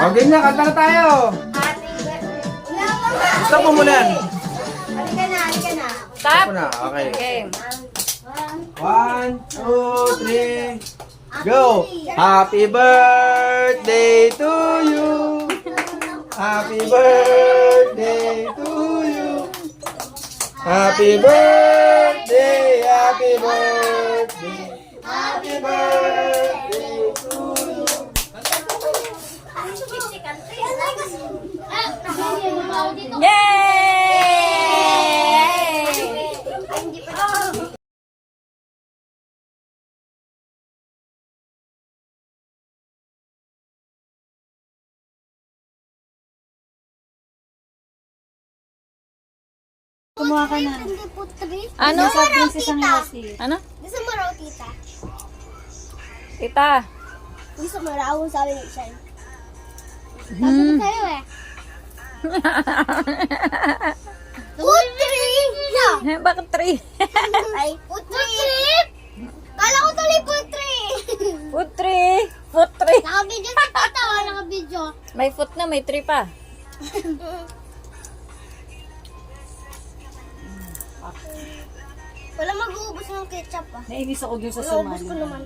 Okay na, kanta na tayo. Stop mo muna. Halika na, halika na. Stop mo na, okay. Okay. 1, 2, 3, go! Happy birthday to you! Happy birthday to you! Happy birthday! Happy birthday! Happy birthday to you! Yay! Kumuha ka na. Ano? Sa princess ang Yossi. Ano? Gusto mo raw, tita? Tita. Gusto mo raw, sabi ni Shine. Sabi ko sa'yo eh. Putri! Bakit 3? Ay, putri! Kala ko tuloy putri! Putri. Putri. Naka-video si tita, naka-video. May foot na, may 3 pa. Wala mag-uubos ng ketchup ah. Nainis ako dun sa Uubos ko Somali. naman.